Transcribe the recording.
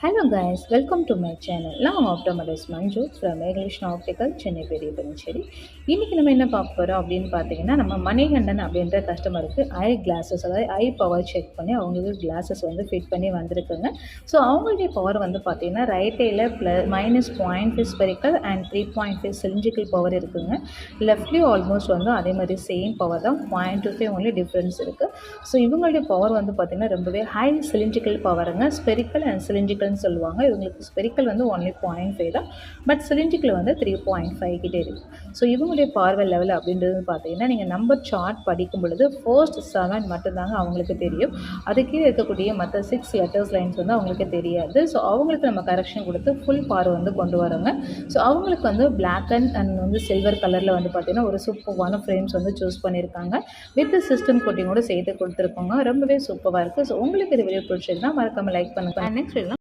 Hello guys, welcome to my channel. நான் உங்கள் optometrist Manju from English optical Chennai பெரிய பனிச்சேரி. இன்றைக்கி நம்ம என்ன பார்க்க போகிறோம் அப்படின்னு பார்த்தீங்கன்னா, நம்ம மணிகண்டன் அப்படின்ற கஸ்டமருக்கு ஐ கிளாஸஸ், அதாவது ஐ பவர் செக் பண்ணி அவங்களுக்கு கிளாஸஸ் வந்து ஃபிட் பண்ணி வந்திருக்குங்க. ஸோ அவங்களுடைய பவர் வந்து பார்த்தீங்கன்னா ரைட் ஐயில் -0.5 ஸ்பெரிக்கல் அண்ட் 3.5 சிலிண்ட்ரிக்கல் பவர் இருக்குங்க. லெஃப்ட்லேயும் ஆல்மோஸ்ட் வந்து அதே மாதிரி சேம் பவர் தான், 0.25 ஒன்லி டிஃப்ரென்ஸ் இருக்குது. ஸோ இவங்களுடைய பவர் வந்து பார்த்திங்கன்னா ரொம்பவே ஹை சிலிண்ட்ரிக்கல் பவருங்க. ஸ்பெரிக்கல் அண்ட் சிலிண்ட்ரிக்கல் சொல்லுவாங்க. இவங்களுக்கு ஸ்பெரிக்கல் வந்து ஒன்லி 0.5 தான், பட் சிலிண்ட்ரிக்கல் வந்து 3.5 கிட்டே இருக்குது. ஸோ இவங்களுடைய பார்வை லெவல் அப்படின்றது பார்த்தீங்கன்னா, நீங்கள் நம்பர் சார்ட் படிக்கும் பொழுது ஃபர்ஸ்ட் 7 மட்டும்தாங்க அவங்களுக்கு தெரியும். அது கீழே இருக்கக்கூடிய மற்ற 6 லெட்டர்ஸ் லைன்ஸ் வந்து அவங்களுக்கு தெரியாது. ஸோ அவங்களுக்கு நம்ம கரெக்ஷன் கொடுத்து ஃபுல் பார்வை வந்து கொண்டு வரோங்க. ஸோ அவங்களுக்கு வந்து பிளாக் அண்ட் வந்து சில்வர் கலரில் வந்து பார்த்தீங்கன்னா ஒரு சூப்பரான ஃப்ரேம்ஸ் வந்து சூஸ் பண்ணியிருக்காங்க. வித் சிஸ்டம் கோட்டிங்கோடு சேர்த்து கொடுத்துருக்கோங்க. ரொம்பவே சூப்பராக இருக்குது. ஸோ உங்களுக்கு இது வீடியோ பிடிச்சிருந்தா மறக்காமல் லைக் பண்ணுங்கள். நெக்ஸ்ட்